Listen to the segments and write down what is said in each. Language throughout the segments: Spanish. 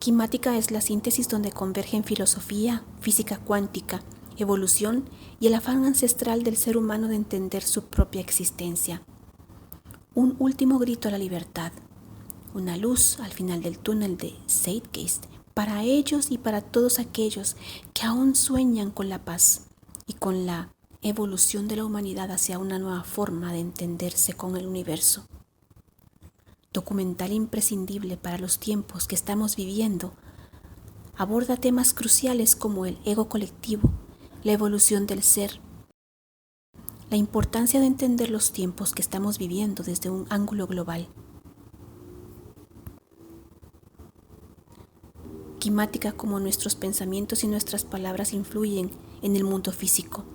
Quimática es la síntesis donde convergen filosofía, física cuántica, evolución y el afán ancestral del ser humano de entender su propia existencia. Un último grito a la libertad, una luz al final del túnel de Zeitgeist para ellos y para todos aquellos que aún sueñan con la paz y con la evolución de la humanidad hacia una nueva forma de entenderse con el universo. Documental imprescindible para los tiempos que estamos viviendo, aborda temas cruciales como el ego colectivo, la evolución del ser, la importancia de entender los tiempos que estamos viviendo desde un ángulo global. Quimática como nuestros pensamientos y nuestras palabras influyen en el mundo físico.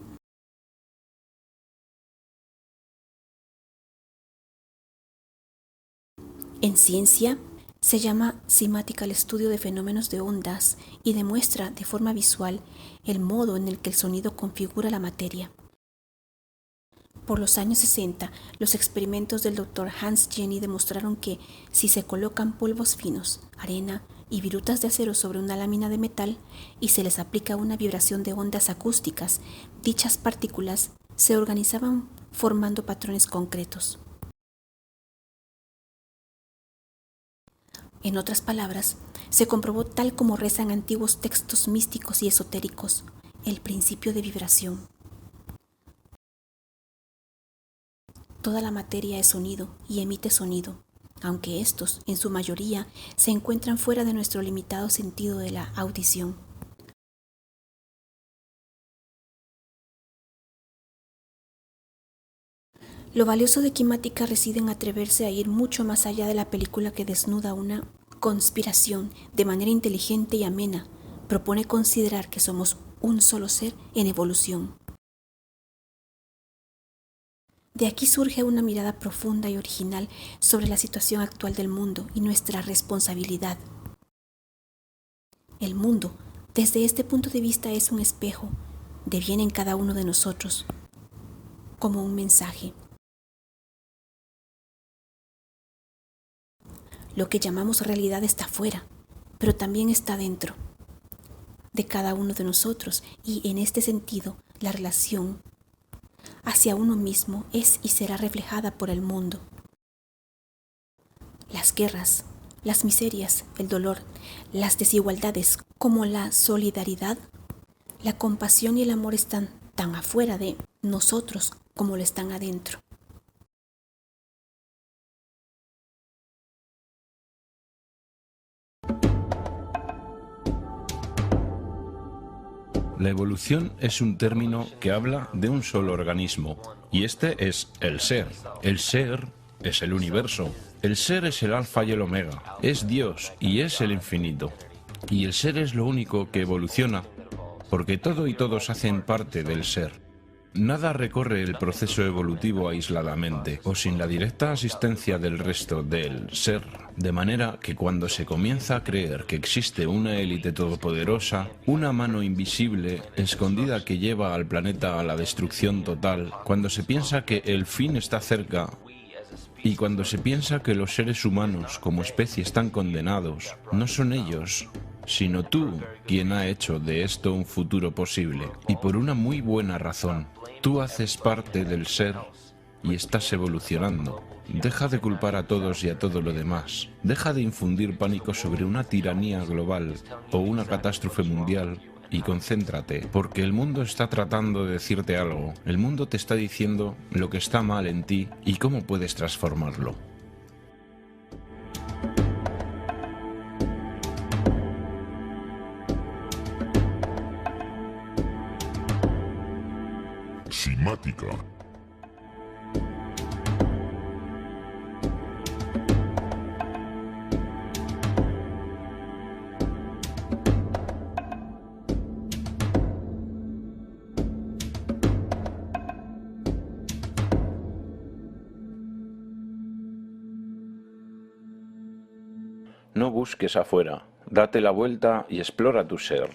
En ciencia, se llama cimática al estudio de fenómenos de ondas y demuestra de forma visual el modo en el que el sonido configura la materia. Por los años 60, los experimentos del Dr. Hans Jenny demostraron que si se colocan polvos finos, arena y virutas de acero sobre una lámina de metal y se les aplica una vibración de ondas acústicas, dichas partículas se organizaban formando patrones concretos. En otras palabras, se comprobó tal como rezan antiguos textos místicos y esotéricos, el principio de vibración. Toda la materia es sonido y emite sonido, aunque estos, en su mayoría, se encuentran fuera de nuestro limitado sentido de la audición. Lo valioso de Quimática reside en atreverse a ir mucho más allá de la película que desnuda una conspiración de manera inteligente y amena. Propone considerar que somos un solo ser en evolución. De aquí surge una mirada profunda y original sobre la situación actual del mundo y nuestra responsabilidad. El mundo, desde este punto de vista, es un espejo de bien en cada uno de nosotros, como un mensaje. Lo que llamamos realidad está fuera, pero también está dentro de cada uno de nosotros, y en este sentido, la relación hacia uno mismo es y será reflejada por el mundo. Las guerras, las miserias, el dolor, las desigualdades, como la solidaridad, la compasión y el amor están tan afuera de nosotros como lo están adentro. La evolución es un término que habla de un solo organismo, y este es el ser. El ser es el universo. El ser es el alfa y el omega. Es Dios y es el infinito. Y el ser es lo único que evoluciona, porque todo y todos hacen parte del ser. Nada recorre el proceso evolutivo aisladamente o sin la directa asistencia del resto del ser, de manera que cuando se comienza a creer que existe una élite todopoderosa, una mano invisible, escondida que lleva al planeta a la destrucción total, cuando se piensa que el fin está cerca y cuando se piensa que los seres humanos como especie están condenados, no son ellos, sino tú quien ha hecho de esto un futuro posible, y por una muy buena razón. Tú haces parte del ser y estás evolucionando. Deja de culpar a todos y a todo lo demás. Deja de infundir pánico sobre una tiranía global o una catástrofe mundial y concéntrate, porque el mundo está tratando de decirte algo. El mundo te está diciendo lo que está mal en ti y cómo puedes transformarlo. Cimática. No busques afuera, date la vuelta y explora tu ser,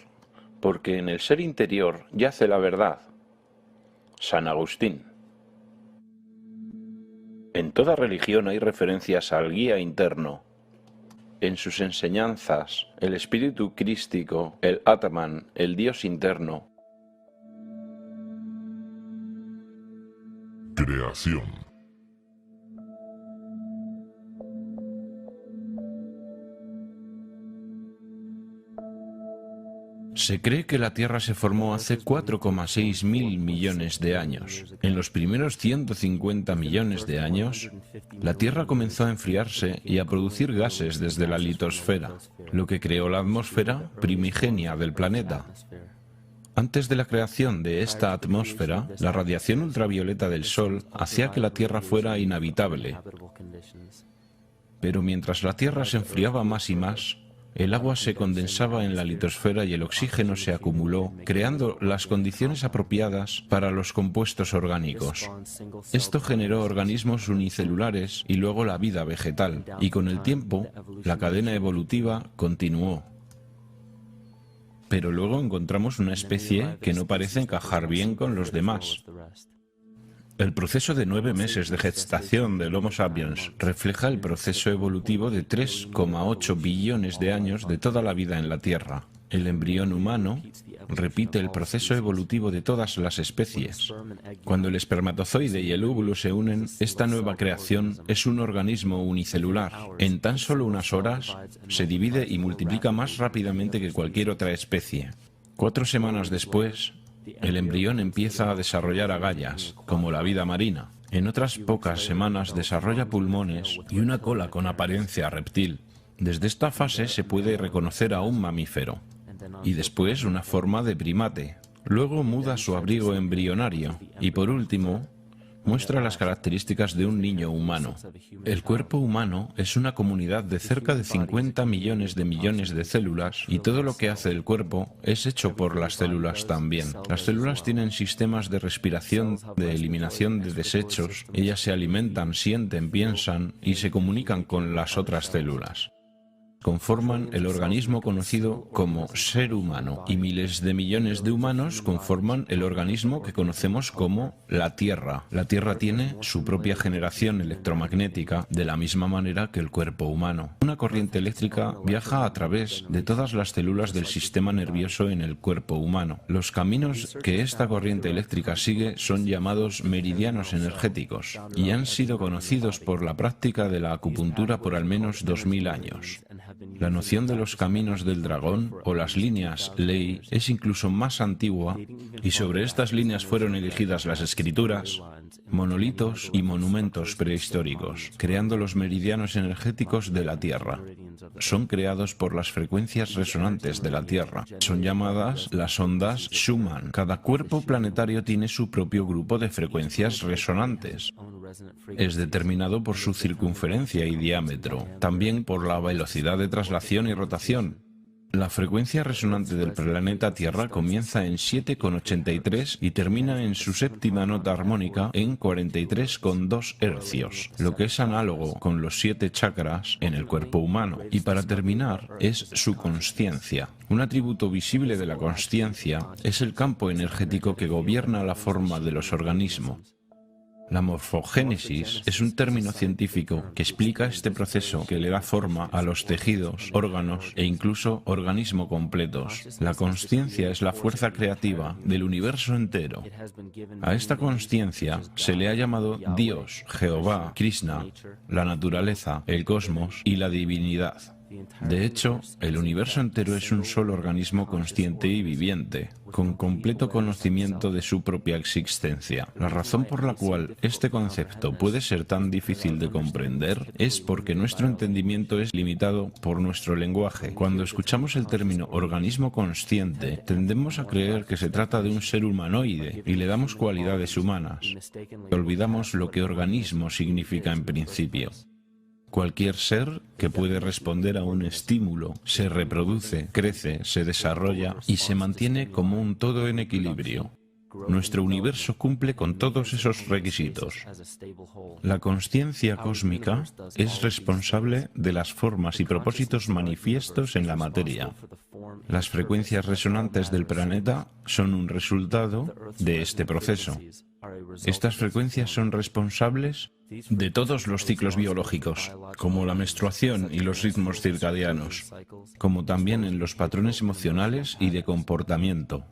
porque en el ser interior yace la verdad. San Agustín. En toda religión hay referencias al guía interno, En sus enseñanzas, el espíritu crístico, el Atman, el Dios interno, Creación. se cree que la Tierra se formó hace 4,6 mil millones de años. En los primeros 150 millones de años, la Tierra comenzó a enfriarse y a producir gases desde la litosfera, lo que creó la atmósfera primigenia del planeta. Antes de la creación de esta atmósfera, la radiación ultravioleta del Sol hacía que la Tierra fuera inhabitable. Pero mientras la Tierra se enfriaba más y más, el agua se condensaba en la litosfera y el oxígeno se acumuló, creando las condiciones apropiadas para los compuestos orgánicos. Esto generó organismos unicelulares y luego la vida vegetal, y con el tiempo, la cadena evolutiva continuó. Pero luego encontramos una especie que no parece encajar bien con los demás. El proceso de 9 meses de gestación del Homo sapiens refleja el proceso evolutivo de 3,8 billones de años de toda la vida en la Tierra. El embrión humano repite el proceso evolutivo de todas las especies. Cuando el espermatozoide y el óvulo se unen, esta nueva creación es un organismo unicelular. En tan solo unas horas, se divide y multiplica más rápidamente que cualquier otra especie. 4 semanas después, el embrión empieza a desarrollar agallas, como la vida marina. En otras pocas semanas desarrolla pulmones y una cola con apariencia reptil. Desde esta fase se puede reconocer a un mamífero, y después una forma de primate. Luego muda su abrigo embrionario, y por último, muestra las características de un niño humano. El cuerpo humano es una comunidad de cerca de 50 millones de células y todo lo que hace el cuerpo es hecho por las células también. Las células tienen sistemas de respiración, de eliminación de desechos, ellas se alimentan, sienten, piensan y se comunican con las otras células. Conforman el organismo conocido como ser humano y miles de millones de humanos conforman el organismo que conocemos como la Tierra. La Tierra tiene su propia generación electromagnética de la misma manera que el cuerpo humano. Una corriente eléctrica viaja a través de todas las células del sistema nervioso en el cuerpo humano. Los caminos que esta corriente eléctrica sigue son llamados meridianos energéticos y han sido conocidos por la práctica de la acupuntura por al menos 2000 años. La noción de los caminos del dragón o las líneas ley es incluso más antigua y sobre estas líneas fueron erigidas las escrituras, monolitos y monumentos prehistóricos, creando los meridianos energéticos de la Tierra. Son creados por las frecuencias resonantes de la Tierra. Son llamadas las ondas Schumann. Cada cuerpo planetario tiene su propio grupo de frecuencias resonantes. Es determinado por su circunferencia y diámetro, también por la velocidad de traslación y rotación. La frecuencia resonante del planeta Tierra comienza en 7,83 y termina en su séptima nota armónica en 43,2 hercios, lo que es análogo con los 7 chakras en el cuerpo humano. Y para terminar, es su consciencia. Un atributo visible de la consciencia es el campo energético que gobierna la forma de los organismos. La morfogénesis es un término científico que explica este proceso que le da forma a los tejidos, órganos e incluso organismos completos. La consciencia es la fuerza creativa del universo entero. A esta consciencia se le ha llamado Dios, Jehová, Krishna, la naturaleza, el cosmos y la divinidad. De hecho, el universo entero es un solo organismo consciente y viviente, con completo conocimiento de su propia existencia. La razón por la cual este concepto puede ser tan difícil de comprender es porque nuestro entendimiento es limitado por nuestro lenguaje. Cuando escuchamos el término organismo consciente, tendemos a creer que se trata de un ser humanoide y le damos cualidades humanas. Olvidamos lo que organismo significa en principio. Cualquier ser que puede responder a un estímulo, se reproduce, crece, se desarrolla y se mantiene como un todo en equilibrio. Nuestro universo cumple con todos esos requisitos. La consciencia cósmica es responsable de las formas y propósitos manifiestos en la materia. Las frecuencias resonantes del planeta son un resultado de este proceso. Estas frecuencias son responsables de todos los ciclos biológicos, como la menstruación y los ritmos circadianos, como también en los patrones emocionales y de comportamiento.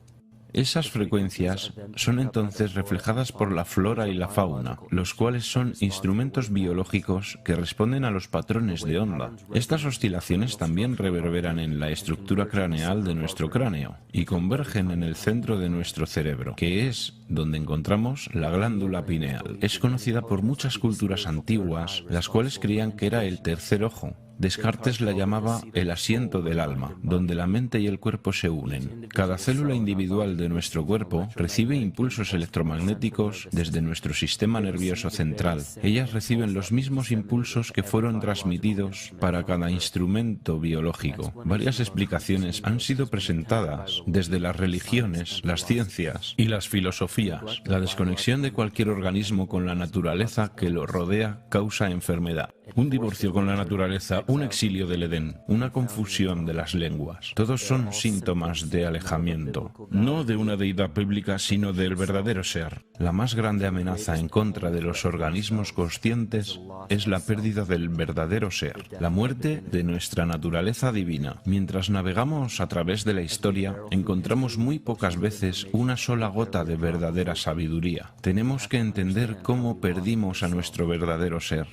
Esas frecuencias son entonces reflejadas por la flora y la fauna, los cuales son instrumentos biológicos que responden a los patrones de onda. Estas oscilaciones también reverberan en la estructura craneal de nuestro cráneo y convergen en el centro de nuestro cerebro, que es donde encontramos la glándula pineal. Es conocida por muchas culturas antiguas, las cuales creían que era el tercer ojo. Descartes la llamaba el asiento del alma, donde la mente y el cuerpo se unen. Cada célula individual de nuestro cuerpo recibe impulsos electromagnéticos desde nuestro sistema nervioso central. Ellas reciben los mismos impulsos que fueron transmitidos para cada instrumento biológico. Varias explicaciones han sido presentadas desde las religiones, las ciencias y las filosofías. La desconexión de cualquier organismo con la naturaleza que lo rodea causa enfermedad. Un divorcio con la naturaleza, un exilio del Edén, una confusión de las lenguas. Todos son síntomas de alejamiento, no de una deidad bíblica, sino del verdadero ser. La más grande amenaza en contra de los organismos conscientes es la pérdida del verdadero ser, la muerte de nuestra naturaleza divina. Mientras navegamos a través de la historia, encontramos muy pocas veces una sola gota de verdadera sabiduría. Tenemos que entender cómo perdimos a nuestro verdadero ser.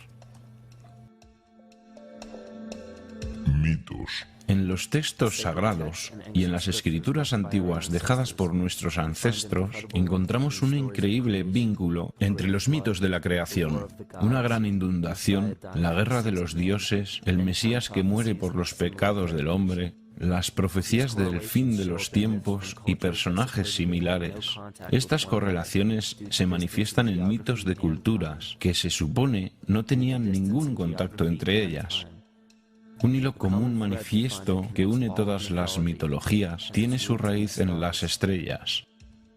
Mitos. En los textos sagrados y en las escrituras antiguas dejadas por nuestros ancestros, encontramos un increíble vínculo entre los mitos de la creación, una gran inundación, la guerra de los dioses, el Mesías que muere por los pecados del hombre, las profecías del fin de los tiempos y personajes similares. Estas correlaciones se manifiestan en mitos de culturas que se supone no tenían ningún contacto entre ellas. Un hilo común manifiesto que une todas las mitologías tiene su raíz en las estrellas.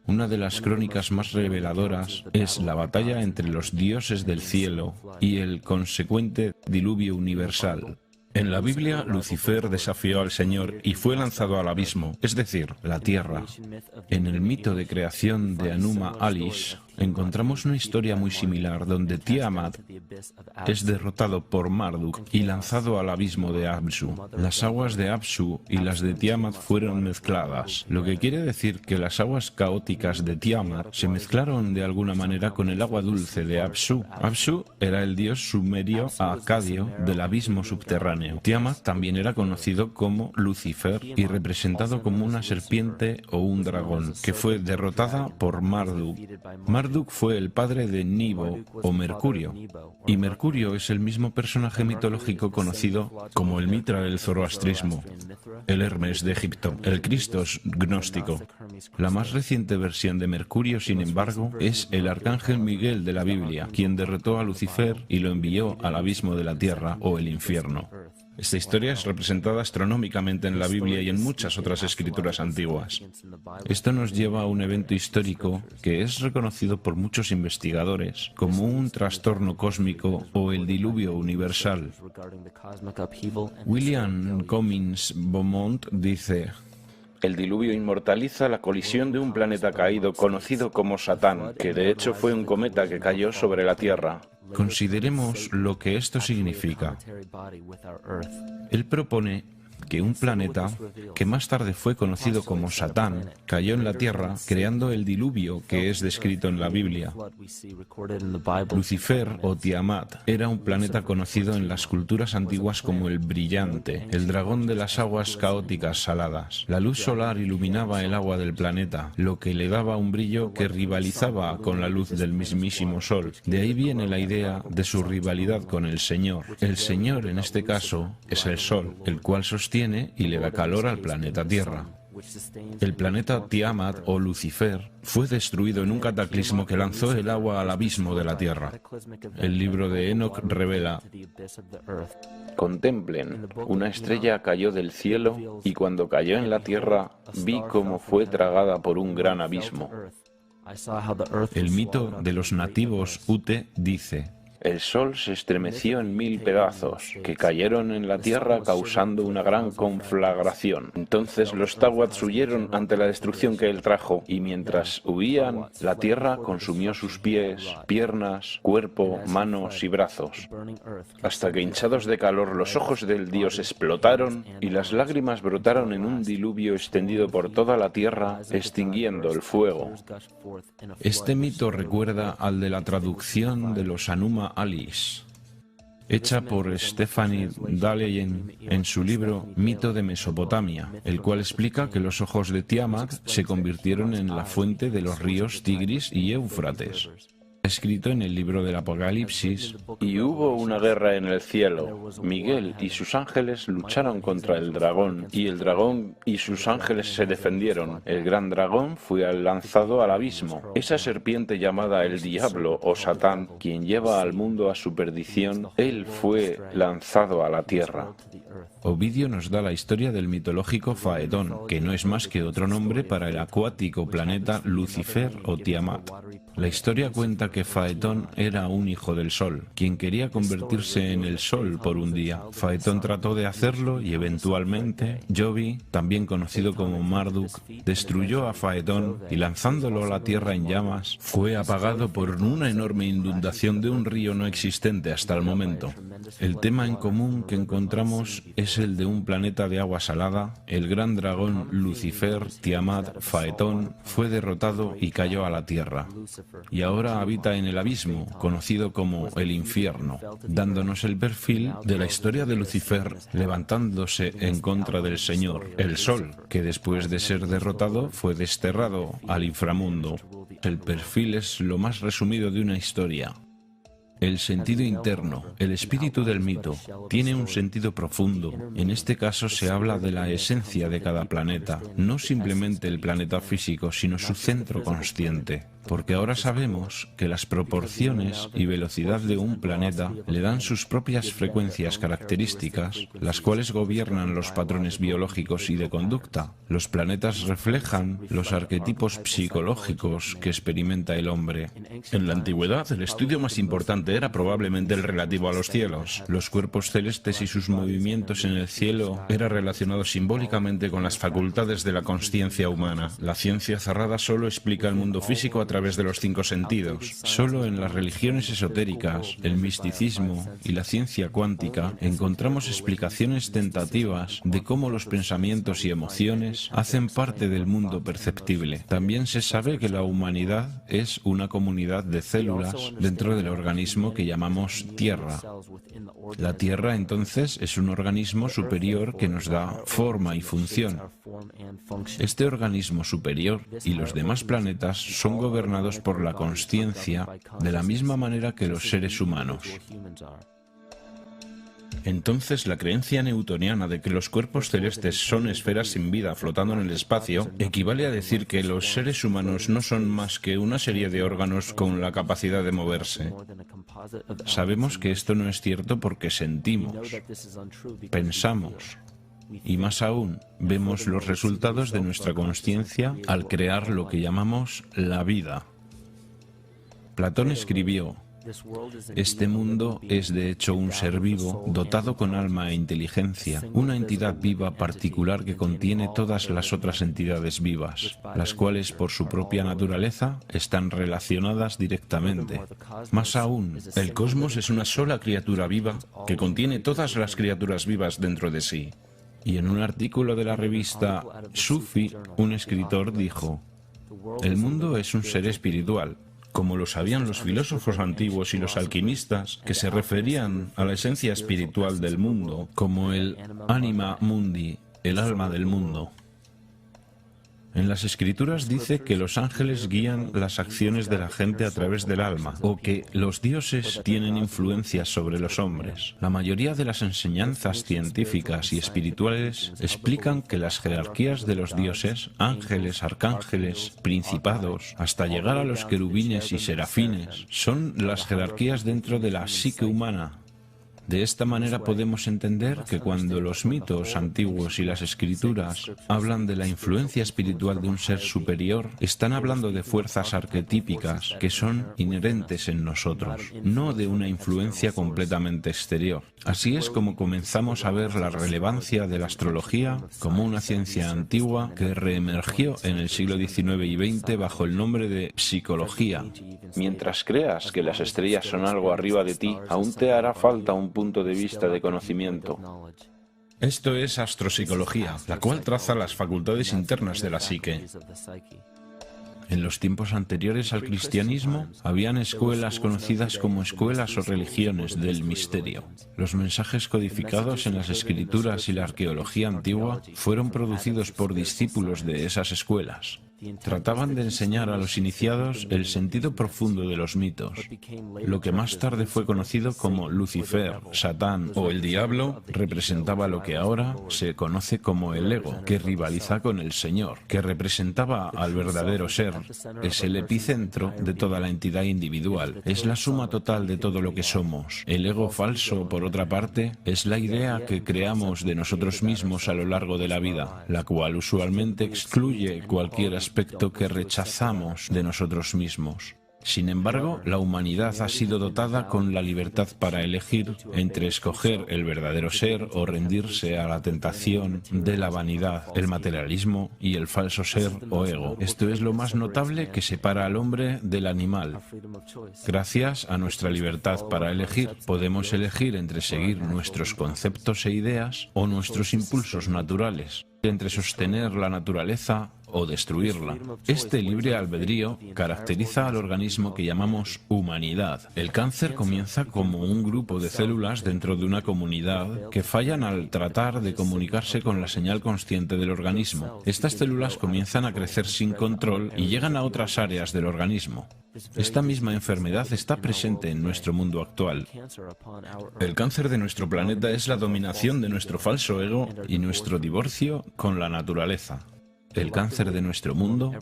Una de las crónicas más reveladoras es la batalla entre los dioses del cielo y el consecuente diluvio universal. En la Biblia, Lucifer desafió al Señor y fue lanzado al abismo, es decir, la tierra. En el mito de creación de Anuma Alish, encontramos una historia muy similar donde Tiamat es derrotado por Marduk y lanzado al abismo de Apsu. Las aguas de Apsu y las de Tiamat fueron mezcladas, lo que quiere decir que las aguas caóticas de Tiamat se mezclaron de alguna manera con el agua dulce de Apsu. Apsu era el dios sumerio acadio del abismo subterráneo. Tiamat también era conocido como Lucifer y representado como una serpiente o un dragón, que fue derrotada por Marduk. Marduk fue el padre de Nibo o Mercurio, y Mercurio es el mismo personaje mitológico conocido como el Mitra del zoroastrismo, el Hermes de Egipto, el Cristos gnóstico. La más reciente versión de Mercurio, sin embargo, es el arcángel Miguel de la Biblia, quien derrotó a Lucifer y lo envió al abismo de la tierra o el infierno. Esta historia es representada astronómicamente en la Biblia y en muchas otras escrituras antiguas. Esto nos lleva a un evento histórico que es reconocido por muchos investigadores como un trastorno cósmico o el diluvio universal. William Cummins Beaumont dice: el diluvio inmortaliza la colisión de un planeta caído conocido como Satán, que de hecho fue un cometa que cayó sobre la Tierra. Consideremos lo que esto significa. Él propone que un planeta, que más tarde fue conocido como Satán, cayó en la Tierra, creando el diluvio que es descrito en la Biblia. Lucifer o Tiamat era un planeta conocido en las culturas antiguas como el brillante, el dragón de las aguas caóticas saladas. La luz solar iluminaba el agua del planeta, lo que le daba un brillo que rivalizaba con la luz del mismísimo Sol. De ahí viene la idea de su rivalidad con el Señor. El Señor, en este caso, es el Sol, el cual sostiene y le da calor al planeta Tierra. El planeta Tiamat o Lucifer fue destruido en un cataclismo que lanzó el agua al abismo de la Tierra. El libro de Enoch revela: contemplen, una estrella cayó del cielo y cuando cayó en la tierra vi cómo fue tragada por un gran abismo. El mito de los nativos Ute dice: el sol se estremeció en 1000 pedazos, que cayeron en la tierra causando una gran conflagración. Entonces los Tawats huyeron ante la destrucción que él trajo, y mientras huían, la tierra consumió sus pies, piernas, cuerpo, manos y brazos, hasta que hinchados de calor los ojos del dios explotaron y las lágrimas brotaron en un diluvio extendido por toda la tierra, extinguiendo el fuego. Este mito recuerda al de la traducción de los Anuma Alice, hecha por Stephanie Daleyen en su libro Mito de Mesopotamia, el cual explica que los ojos de Tiamat se convirtieron en la fuente de los ríos Tigris y Éufrates, escrito en el libro del Apocalipsis. Y hubo una guerra en el cielo. Miguel y sus ángeles lucharon contra el dragón, y el dragón y sus ángeles se defendieron. El gran dragón fue lanzado al abismo. Esa serpiente llamada el diablo o Satán, quien lleva al mundo a su perdición, él fue lanzado a la tierra. Ovidio nos da la historia del mitológico Faetón, que no es más que otro nombre para el acuático planeta Lucifer o Tiamat. La historia cuenta que Faetón era un hijo del sol, quien quería convertirse en el sol por un día. Faetón trató de hacerlo y eventualmente Jovi, también conocido como Marduk, destruyó a Faetón y lanzándolo a la tierra en llamas, fue apagado por una enorme inundación de un río no existente hasta el momento. El tema en común que encontramos es el de un planeta de agua salada. El gran dragón Lucifer, Tiamat, Faetón, fue derrotado y cayó a la tierra. Y ahora habita en el abismo, conocido como el infierno, dándonos el perfil de la historia de Lucifer levantándose en contra del Señor, el Sol, que después de ser derrotado fue desterrado al inframundo. El perfil es lo más resumido de una historia. El sentido interno, el espíritu del mito, tiene un sentido profundo. En este caso se habla de la esencia de cada planeta, no simplemente el planeta físico, sino su centro consciente. Porque ahora sabemos que las proporciones y velocidad de un planeta le dan sus propias frecuencias características, las cuales gobiernan los patrones biológicos y de conducta. Los planetas reflejan los arquetipos psicológicos que experimenta el hombre. En la antigüedad, el estudio más importante era probablemente el relativo a los cielos. Los cuerpos celestes y sus movimientos en el cielo era relacionado simbólicamente con las facultades de la consciencia humana. La ciencia cerrada solo explica el mundo físico a través de los 5 sentidos. Solo en las religiones esotéricas, el misticismo y la ciencia cuántica encontramos explicaciones tentativas de cómo los pensamientos y emociones hacen parte del mundo perceptible. También se sabe que la humanidad es una comunidad de células dentro del organismo que llamamos Tierra. La Tierra, entonces, es un organismo superior que nos da forma y función. Este organismo superior y los demás planetas son gobernados por la consciencia de la misma manera que los seres humanos. Entonces, la creencia newtoniana de que los cuerpos celestes son esferas sin vida flotando en el espacio equivale a decir que los seres humanos no son más que una serie de órganos con la capacidad de moverse. Sabemos que esto no es cierto porque sentimos, pensamos, y más aún, vemos los resultados de nuestra consciencia al crear lo que llamamos la vida. Platón escribió: este mundo es de hecho un ser vivo dotado con alma e inteligencia, una entidad viva particular que contiene todas las otras entidades vivas, las cuales por su propia naturaleza están relacionadas directamente. Más aún, el cosmos es una sola criatura viva que contiene todas las criaturas vivas dentro de sí. Y en un artículo de la revista Sufi, un escritor dijo: el mundo es un ser espiritual, como lo sabían los filósofos antiguos y los alquimistas, que se referían a la esencia espiritual del mundo como el anima mundi, el alma del mundo. En las Escrituras dice que los ángeles guían las acciones de la gente a través del alma, o que los dioses tienen influencia sobre los hombres. La mayoría de las enseñanzas científicas y espirituales explican que las jerarquías de los dioses, ángeles, arcángeles, principados, hasta llegar a los querubines y serafines, son las jerarquías dentro de la psique humana. De esta manera podemos entender que cuando los mitos antiguos y las escrituras hablan de la influencia espiritual de un ser superior, están hablando de fuerzas arquetípicas que son inherentes en nosotros, no de una influencia completamente exterior. Así es como comenzamos a ver la relevancia de la astrología como una ciencia antigua que reemergió en el siglo XIX y XX bajo el nombre de psicología. Mientras creas que las estrellas son algo arriba de ti, aún te hará falta un punto de vista de conocimiento. Esto es astropsicología, la cual traza las facultades internas de la psique. En los tiempos anteriores al cristianismo, habían escuelas conocidas como escuelas o religiones del misterio. Los mensajes codificados en las escrituras y la arqueología antigua fueron producidos por discípulos de esas escuelas. Trataban de enseñar a los iniciados el sentido profundo de los mitos. Lo que más tarde fue conocido como Lucifer, Satán o el Diablo representaba lo que ahora se conoce como el ego, que rivaliza con el Señor, que representaba al verdadero ser. Es el epicentro de toda la entidad individual. Es la suma total de todo lo que somos. El ego falso, por otra parte, es la idea que creamos de nosotros mismos a lo largo de la vida, la cual usualmente excluye cualquier aspecto que rechazamos de nosotros mismos. Sin embargo, la humanidad ha sido dotada con la libertad para elegir entre escoger el verdadero ser o rendirse a la tentación de la vanidad, el materialismo y el falso ser o ego. Esto es lo más notable que separa al hombre del animal. Gracias a nuestra libertad para elegir, podemos elegir entre seguir nuestros conceptos e ideas o nuestros impulsos naturales, entre sostener la naturaleza o destruirla. Este libre albedrío caracteriza al organismo que llamamos humanidad. El cáncer comienza como un grupo de células dentro de una comunidad que fallan al tratar de comunicarse con la señal consciente del organismo. Estas células comienzan a crecer sin control y llegan a otras áreas del organismo. Esta misma enfermedad está presente en nuestro mundo actual. El cáncer de nuestro planeta es la dominación de nuestro falso ego y nuestro divorcio con la naturaleza. El cáncer de nuestro mundo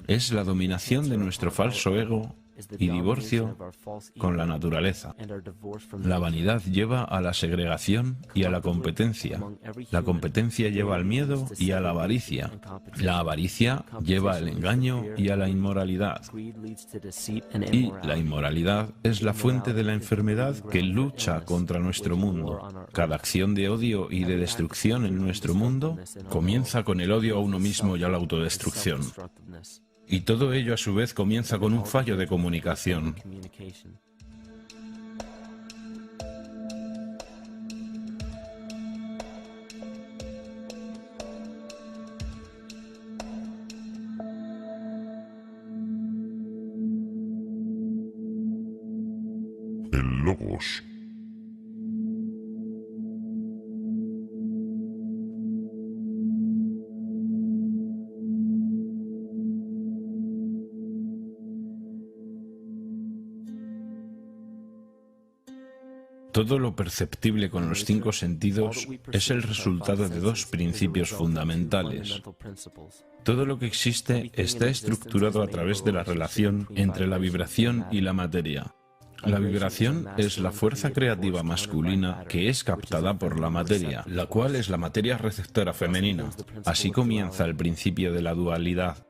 es la dominación de nuestro falso ego y divorcio con la naturaleza. La vanidad lleva a la segregación y a la competencia. La competencia lleva al miedo y a la avaricia. La avaricia lleva al engaño y a la inmoralidad. Y la inmoralidad es la fuente de la enfermedad que lucha contra nuestro mundo. Cada acción de odio y de destrucción en nuestro mundo comienza con el odio a uno mismo y a la autodestrucción. Y todo ello a su vez comienza con un fallo de comunicación. El Logos. Todo lo perceptible con los 5 sentidos es el resultado de 2 principios fundamentales. Todo lo que existe está estructurado a través de la relación entre la vibración y la materia. La vibración es la fuerza creativa masculina que es captada por la materia, la cual es la materia receptora femenina. Así comienza el principio de la dualidad.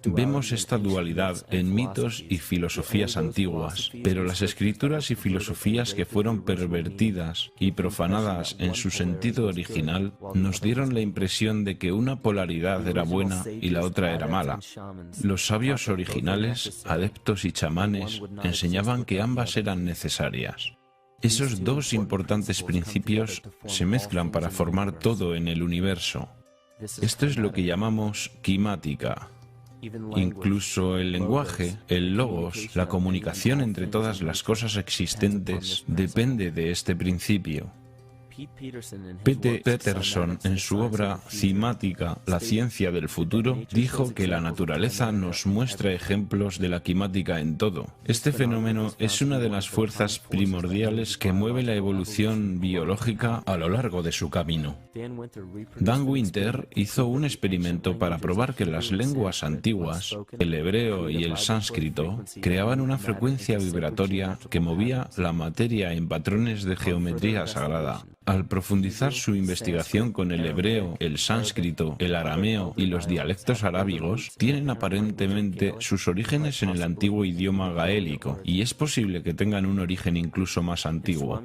Vemos esta dualidad en mitos y filosofías antiguas, pero las escrituras y filosofías que fueron pervertidas y profanadas en su sentido original nos dieron la impresión de que una polaridad era buena y la otra era mala. Los sabios originales, adeptos y chamanes enseñaban que ambas eran necesarias. Esos 2 importantes principios se mezclan para formar todo en el universo. Esto es lo que llamamos quimática. Incluso el lenguaje, el logos, la comunicación entre todas las cosas existentes, depende de este principio. Pete Peterson, en su obra Climática, la ciencia del futuro, dijo que la naturaleza nos muestra ejemplos de la climática en todo. Este fenómeno es una de las fuerzas primordiales que mueve la evolución biológica a lo largo de su camino. Dan Winter hizo un experimento para probar que las lenguas antiguas, el hebreo y el sánscrito, creaban una frecuencia vibratoria que movía la materia en patrones de geometría sagrada. Al profundizar su investigación con el hebreo, el sánscrito, el arameo y los dialectos arábigos, tienen aparentemente sus orígenes en el antiguo idioma gaélico, y es posible que tengan un origen incluso más antiguo.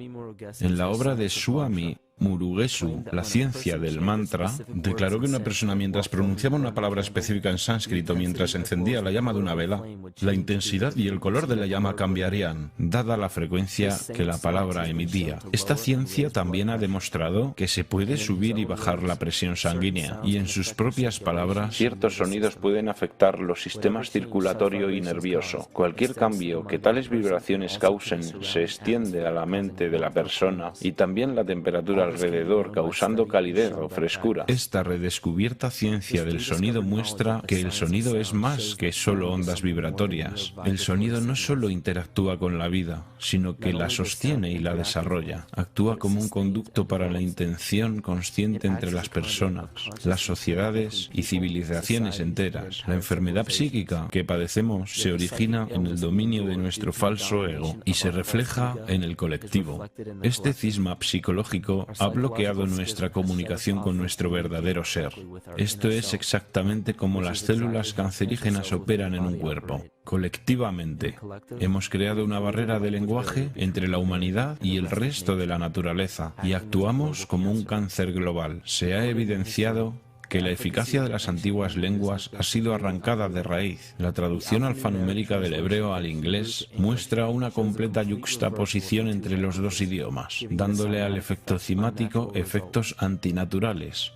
En la obra de Swami Murugesu, La ciencia del mantra, declaró que una persona, mientras pronunciaba una palabra específica en sánscrito mientras encendía la llama de una vela, la intensidad y el color de la llama cambiarían, dada la frecuencia que la palabra emitía. Esta ciencia también ha demostrado que se puede subir y bajar la presión sanguínea, y en sus propias palabras, ciertos sonidos pueden afectar los sistemas circulatorio y nervioso. Cualquier cambio que tales vibraciones causen se extiende a la mente de la persona y también la temperatura alrededor, causando calidez o frescura. Esta redescubierta ciencia del sonido muestra que el sonido es más que solo ondas vibratorias. El sonido no solo interactúa con la vida, sino que la sostiene y la desarrolla. Actúa como un conducto para la intención consciente entre las personas, las sociedades y civilizaciones enteras. La enfermedad psíquica que padecemos se origina en el dominio de nuestro falso ego y se refleja en el colectivo. Este cisma psicológico ha bloqueado nuestra comunicación con nuestro verdadero ser. Esto es exactamente como las células cancerígenas operan en un cuerpo. Colectivamente, hemos creado una barrera de lenguaje entre la humanidad y el resto de la naturaleza y actuamos como un cáncer global. Se ha evidenciado que la eficacia de las antiguas lenguas ha sido arrancada de raíz. La traducción alfanumérica del hebreo al inglés muestra una completa yuxtaposición entre los dos idiomas, dándole al efecto cimático efectos antinaturales.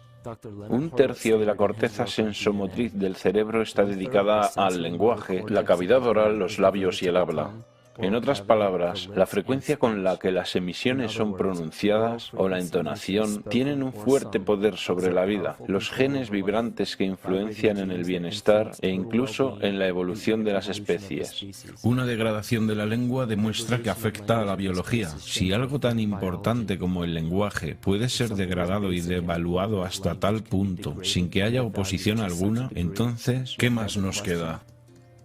Un tercio de la corteza sensomotriz del cerebro está dedicada al lenguaje, la cavidad oral, los labios y el habla. En otras palabras, la frecuencia con la que las emisiones son pronunciadas o la entonación tienen un fuerte poder sobre la vida, los genes vibrantes que influencian en el bienestar e incluso en la evolución de las especies. Una degradación de la lengua demuestra que afecta a la biología. Si algo tan importante como el lenguaje puede ser degradado y devaluado hasta tal punto sin que haya oposición alguna, entonces, ¿qué más nos queda?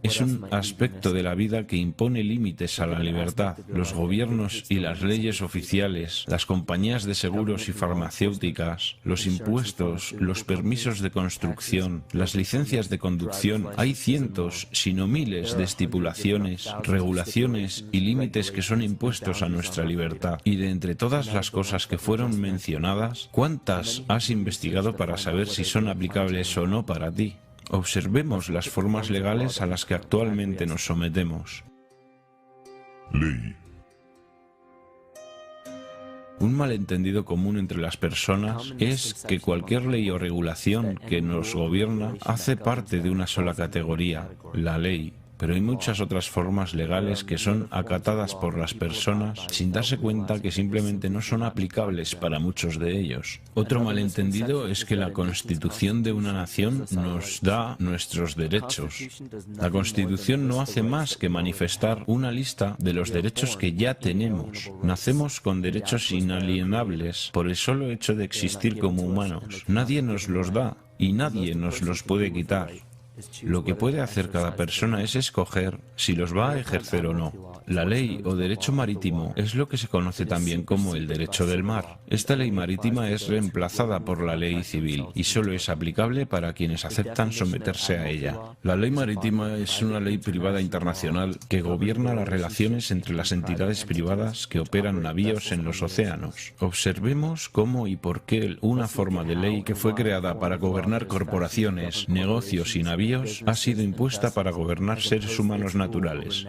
Es un aspecto de la vida que impone límites a la libertad. Los gobiernos y las leyes oficiales, las compañías de seguros y farmacéuticas, los impuestos, los permisos de construcción, las licencias de conducción, hay cientos, si no miles, de estipulaciones, regulaciones y límites que son impuestos a nuestra libertad. Y de entre todas las cosas que fueron mencionadas, ¿cuántas has investigado para saber si son aplicables o no para ti? Observemos las formas legales a las que actualmente nos sometemos. Ley. Un malentendido común entre las personas es que cualquier ley o regulación que nos gobierna hace parte de una sola categoría, la ley. Pero hay muchas otras formas legales que son acatadas por las personas sin darse cuenta que simplemente no son aplicables para muchos de ellos. Otro malentendido es que la Constitución de una nación nos da nuestros derechos. La Constitución no hace más que manifestar una lista de los derechos que ya tenemos. Nacemos con derechos inalienables por el solo hecho de existir como humanos. Nadie nos los da y nadie nos los puede quitar. Lo que puede hacer cada persona es escoger si los va a ejercer o no. La ley o derecho marítimo es lo que se conoce también como el derecho del mar. Esta ley marítima es reemplazada por la ley civil y solo es aplicable para quienes aceptan someterse a ella. La ley marítima es una ley privada internacional que gobierna las relaciones entre las entidades privadas que operan navíos en los océanos. Observemos cómo y por qué una forma de ley Que fue creada para gobernar corporaciones, negocios y navíos navíos ha sido impuesta para gobernar seres humanos naturales.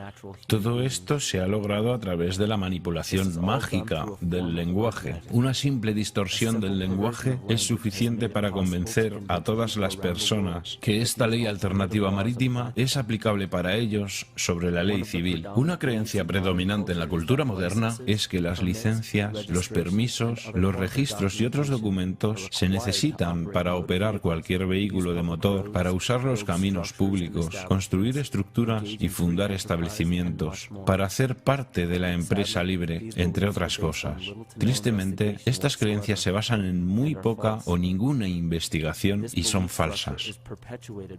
Todo esto se ha logrado a través de la manipulación mágica del lenguaje. Una simple distorsión del lenguaje es suficiente para convencer a todas las personas que esta ley alternativa marítima es aplicable para ellos sobre la ley civil. Una creencia predominante en la cultura moderna es que las licencias, los permisos, los registros y otros documentos se necesitan para operar cualquier vehículo de motor, para usar los caminos públicos, construir estructuras y fundar establecimientos, para hacer parte de la empresa libre, entre otras cosas. Tristemente, estas creencias se basan en muy poca o ninguna investigación y son falsas.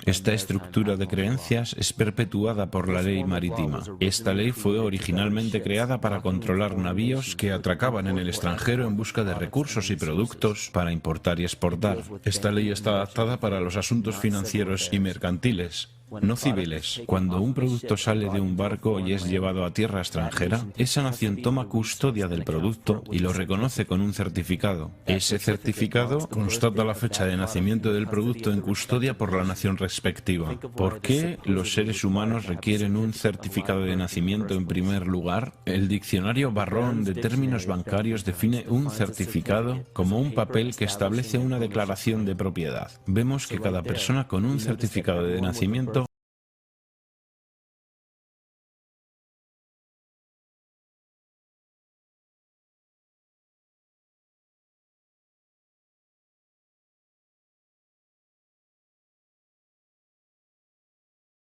Esta estructura de creencias es perpetuada por la ley marítima. Esta ley fue originalmente creada para controlar navíos que atracaban en el extranjero en busca de recursos y productos para importar y exportar. Esta ley está adaptada para los asuntos financieros y mercantiles, no civiles. Cuando un producto sale de un barco y es llevado a tierra extranjera, esa nación toma custodia del producto y lo reconoce con un certificado. Ese certificado constata la fecha de nacimiento del producto en custodia por la nación respectiva. ¿Por qué los seres humanos requieren un certificado de nacimiento en primer lugar? El diccionario Barrón de términos bancarios define un certificado como un papel que establece una declaración de propiedad. Vemos que cada persona con un certificado de nacimiento